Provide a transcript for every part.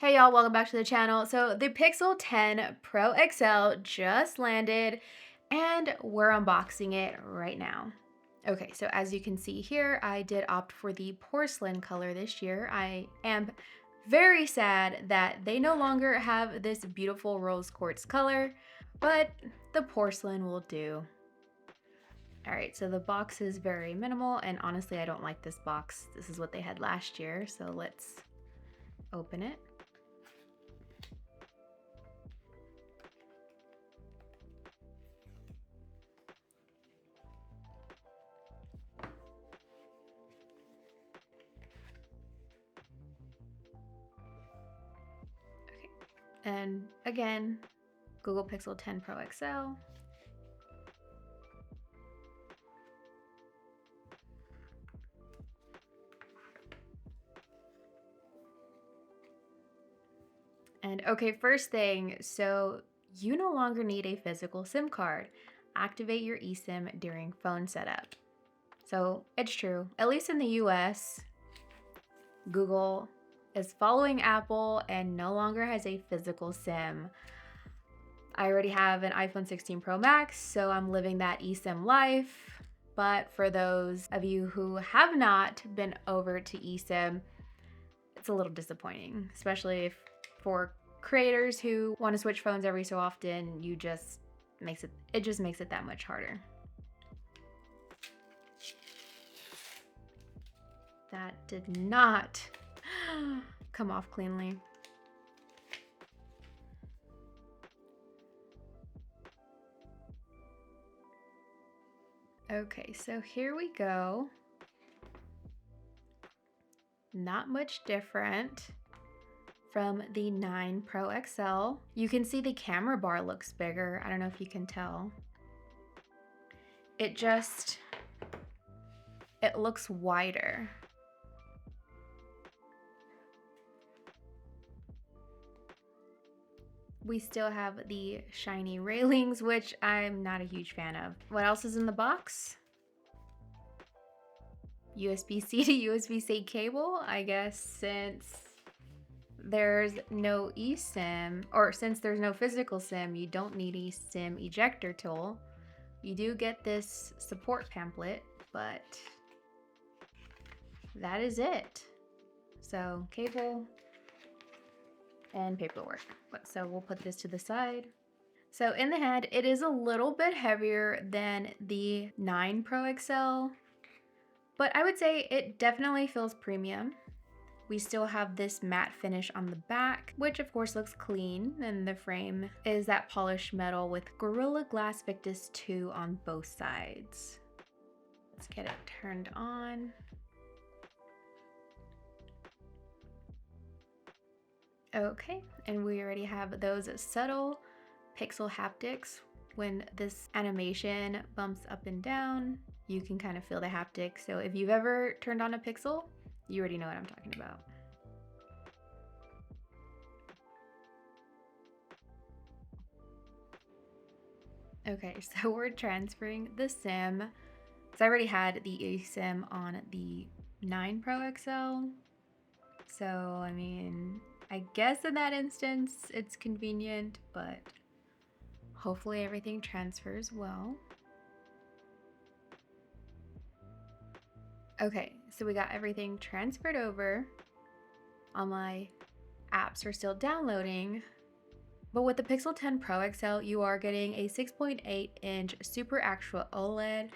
Hey y'all, welcome back to the channel. So the Pixel 10 Pro XL just landed and we're unboxing it right now. Okay, so as you can see here, I did opt for the porcelain color this year. I am very sad that they no longer have this beautiful rose quartz color, but the porcelain will do. All right, so the box is very minimal, and honestly, I don't like this box. This is what they had last year, so let's open it. And again, Google Pixel 10 Pro XL. And okay, first thing, so you no longer need a physical SIM card. Activate your eSIM during phone setup. So it's true, at least in the US, Google is following Apple and no longer has a physical SIM. I already have an iPhone 16 Pro Max, so I'm living that eSIM life. But for those of you who have not been over to eSIM, it's a little disappointing, especially if for creators who want to switch phones every so often, it just makes it that much harder. That did not come off cleanly. Okay, so here we go. Not much different from the 9 Pro XL. You can see the camera bar looks bigger. I don't know if you can tell. It looks wider. We still have the shiny railings, which I'm not a huge fan of. What else is in the box? USB-C to USB-C cable. I guess since there's no eSIM, or since there's no physical SIM, you don't need a SIM ejector tool. You do get this support pamphlet, but that is it. So cable and paperwork. So we'll put this to the side. So in the head, it is a little bit heavier than the 9 Pro XL, but I would say it definitely feels premium. We still have this matte finish on the back, which of course looks clean, and the frame is that polished metal with Gorilla Glass Victus 2 on both sides. Let's get it turned on. Okay, and we already have those subtle pixel haptics. When this animation bumps up and down, you can kind of feel the haptic. So if you've ever turned on a Pixel, you already know what I'm talking about. Okay, so we're transferring the SIM. So I already had the eSIM on the 9 Pro XL. So, I mean, I guess in that instance, it's convenient, but hopefully everything transfers well. Okay, so we got everything transferred over. All my apps are still downloading. But with the Pixel 10 Pro XL, you are getting a 6.8-inch Super Actual OLED.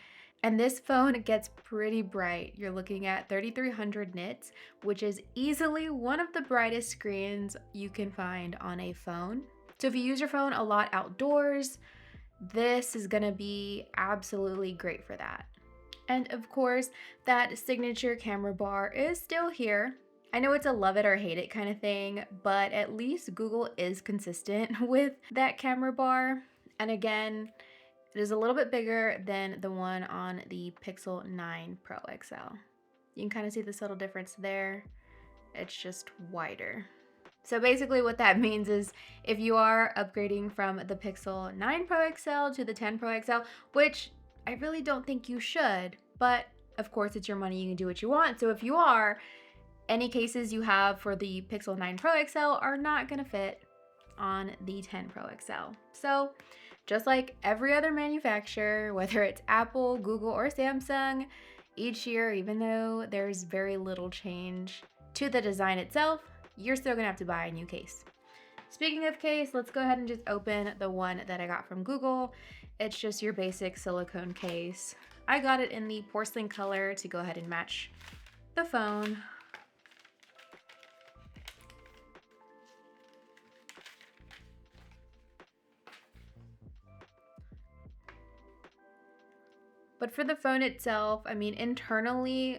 And this phone gets pretty bright. You're looking at 3300 nits, which is easily one of the brightest screens you can find on a phone. So if you use your phone a lot outdoors, this is gonna be absolutely great for that. And of course, that signature camera bar is still here. I know it's a love it or hate it kind of thing, but at least Google is consistent with that camera bar. And again, it is a little bit bigger than the one on the Pixel 9 Pro XL. You can kind of see the subtle difference there. It's just wider. So basically what that means is if you are upgrading from the Pixel 9 Pro XL to the 10 Pro XL, which I really don't think you should, but of course it's your money, you can do what you want. So if you are, Any cases you have for the Pixel 9 Pro XL are not gonna fit on the 10 Pro XL. So just like every other manufacturer, whether it's Apple, Google, or Samsung, each year, even though there's very little change to the design itself, you're still gonna have to buy a new case. Speaking of case, let's go ahead and just open the one that I got from Google. It's just your basic silicone case. I got it in the porcelain color to go ahead and match the phone. But for the phone itself, I mean, internally,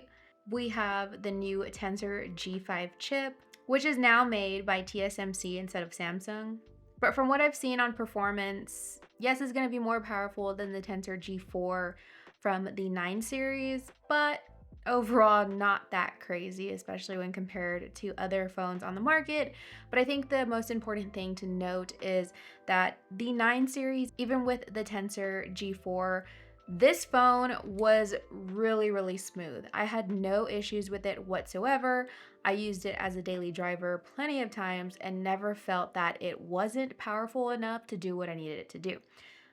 we have the new Tensor G5 chip, which is now made by TSMC instead of Samsung. But from what I've seen on performance, yes, it's going to be more powerful than the Tensor G4 from the 9 series, but overall not that crazy, especially when compared to other phones on the market. But I think the most important thing to note is that the 9 series, even with the Tensor G4, this phone was really smooth. I had no issues with it whatsoever. I used it as a daily driver plenty of times and never felt that it wasn't powerful enough to do what I needed it to do.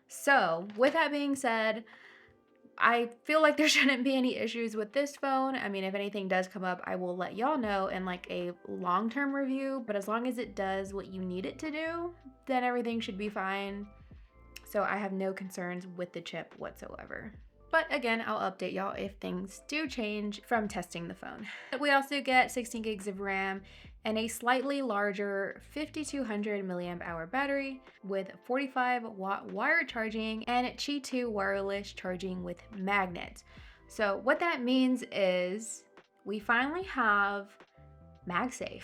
So with that being said, I feel like there shouldn't be any issues with this phone. I mean, if anything does come up, I will let y'all know in like a long-term review, but as long as it does what you need it to do, then everything should be fine. So I have no concerns with the chip whatsoever. But again, I'll update y'all if things do change from testing the phone. We also get 16 gigs of RAM and a slightly larger 5200 milliamp hour battery with 45-watt wired charging and Qi 2 wireless charging with magnets. So what that means is we finally have MagSafe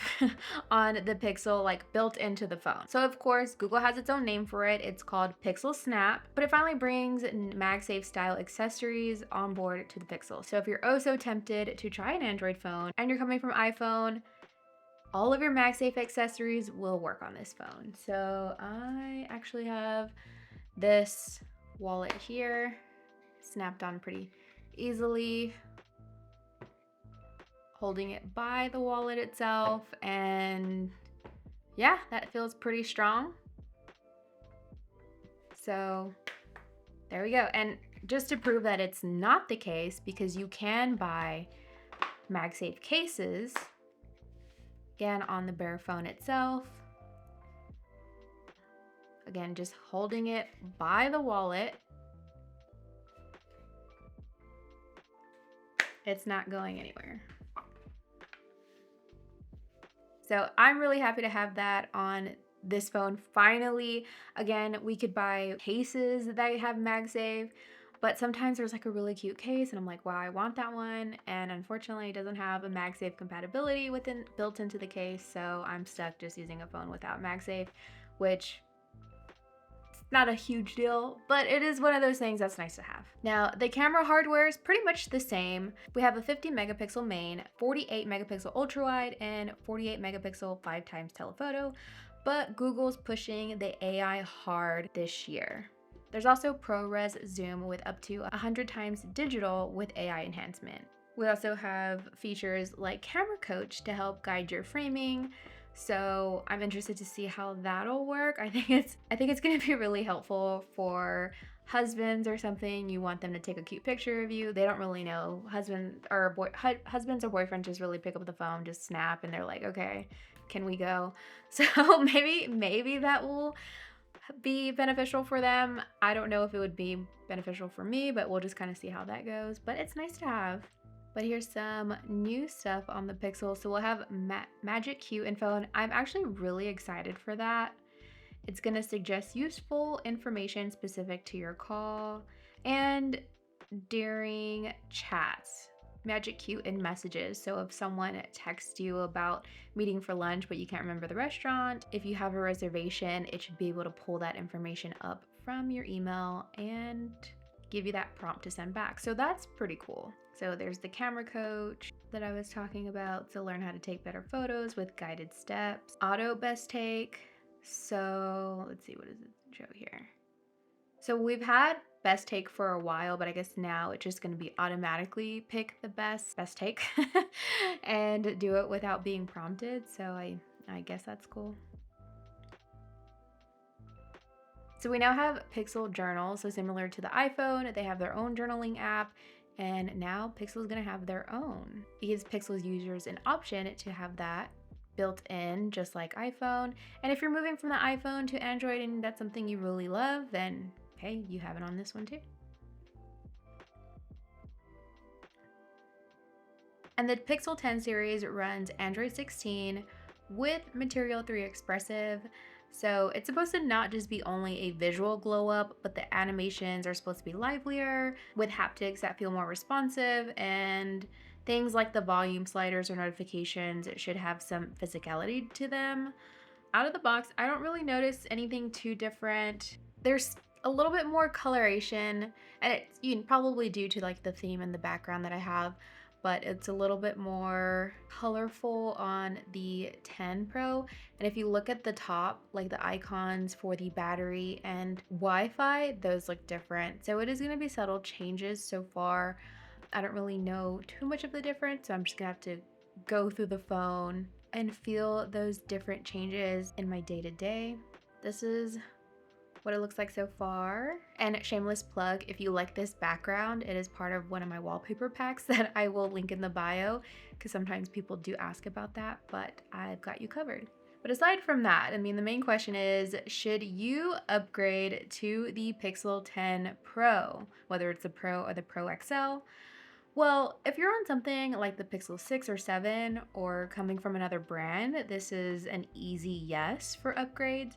on the Pixel, like built into the phone. So of course, Google has its own name for it. It's called Pixel Snap, but it finally brings MagSafe-style accessories on board to the Pixel. So if you're oh so tempted to try an Android phone and you're coming from iPhone, all of your MagSafe accessories will work on this phone. So I actually have this wallet here, snapped on pretty easily, holding it by the wallet itself, and yeah, that feels pretty strong. So there we go. And just to prove that it's not the case, because you can buy MagSafe cases, again, on the bare phone itself. Again, just holding it by the wallet. It's not going anywhere. So I'm really happy to have that on this phone. Finally, again, we could buy cases that have MagSafe, but sometimes there's like a really cute case and I'm like, wow, I want that one. And unfortunately, it doesn't have a MagSafe compatibility built into the case. So I'm stuck just using a phone without MagSafe, which not a huge deal, but it is one of those things that's nice to have. Now, the camera hardware is pretty much the same. We have a 50 megapixel main, 48 megapixel ultra wide, and 48 megapixel 5x telephoto, but Google's pushing the AI hard this year. There's also ProRes zoom with up to 100 times digital with AI enhancement. We also have features like Camera Coach to help guide your framing. So I'm interested to see how that'll work. I think it's gonna be really helpful for husbands or something. You want them to take a cute picture of you. They don't really know. Husbands or boyfriends just really pick up the phone, just snap, and they're like, okay, can we go? So maybe that will be beneficial for them. I don't know if it would be beneficial for me, but we'll just kind of see how that goes. But it's nice to have. But here's some new stuff on the Pixel. So we'll have Magic Q info, and I'm actually really excited for that. It's gonna suggest useful information specific to your call and during chats. Magic Q in messages. So if someone texts you about meeting for lunch, but you can't remember the restaurant, if you have a reservation, it should be able to pull that information up from your email and give you that prompt to send back. So that's pretty cool. So there's the Camera Coach that I was talking about to learn how to take better photos with guided steps. Auto best take. So let's see, what does it show here? So we've had best take for a while, but I guess now it's just going to be automatically pick the best take and do it without being prompted. So I guess that's cool. So we now have Pixel Journal. So similar to the iPhone, they have their own journaling app. And now Pixel is going to have their own. It gives Pixel's users an option to have that built in, just like iPhone. And if you're moving from the iPhone to Android and that's something you really love, then hey, you have it on this one too. And the Pixel 10 series runs Android 16 with Material 3 Expressive. So it's supposed to not just be only a visual glow up, but the animations are supposed to be livelier with haptics that feel more responsive, and things like the volume sliders or notifications should have some physicality to them. Out of the box, I don't really notice anything too different. There's a little bit more coloration, and it's probably due to like the theme and the background that I have, but it's a little bit more colorful on the 10 Pro. And if you look at the top, like the icons for the battery and Wi-Fi, those look different. So it is going to be subtle changes so far. I don't really know too much of the difference, so I'm just gonna have to go through the phone and feel those different changes in my day-to-day. This is what it looks like so far. And shameless plug, if you like this background, it is part of one of my wallpaper packs that I will link in the bio, because sometimes people do ask about that, but I've got you covered. But aside from that, I mean, the main question is, should you upgrade to the Pixel 10 Pro, whether it's the Pro or the Pro XL? Well, if you're on something like the Pixel 6 or 7 or coming from another brand, this is an easy yes for upgrades.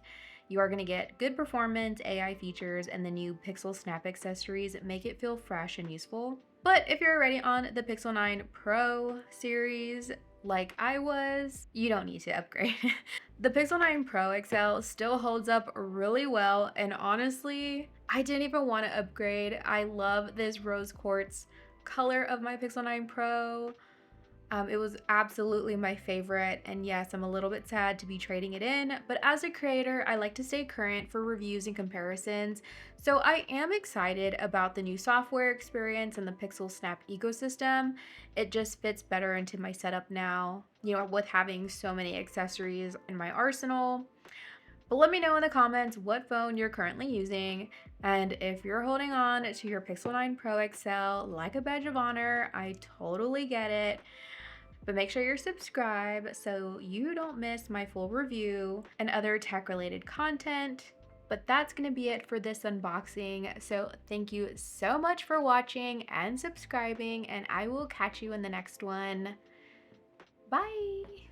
You are going to get good performance, AI features, and the new Pixel Snap accessories make it feel fresh and useful. But if you're already on the Pixel 9 Pro series, like I was, you don't need to upgrade. The Pixel 9 Pro XL still holds up really well, and honestly, I didn't even want to upgrade. I love this rose quartz color of my Pixel 9 Pro. It was absolutely my favorite, and yes, I'm a little bit sad to be trading it in, but as a creator, I like to stay current for reviews and comparisons, so I am excited about the new software experience and the Pixel Snap ecosystem. It just fits better into my setup now, with having so many accessories in my arsenal. But let me know in the comments what phone you're currently using, and if you're holding on to your Pixel 9 Pro XL like a badge of honor, I totally get it. But make sure you're subscribed so you don't miss my full review and other tech-related content. But that's going to be it for this unboxing. So thank you so much for watching and subscribing, and I will catch you in the next one. Bye!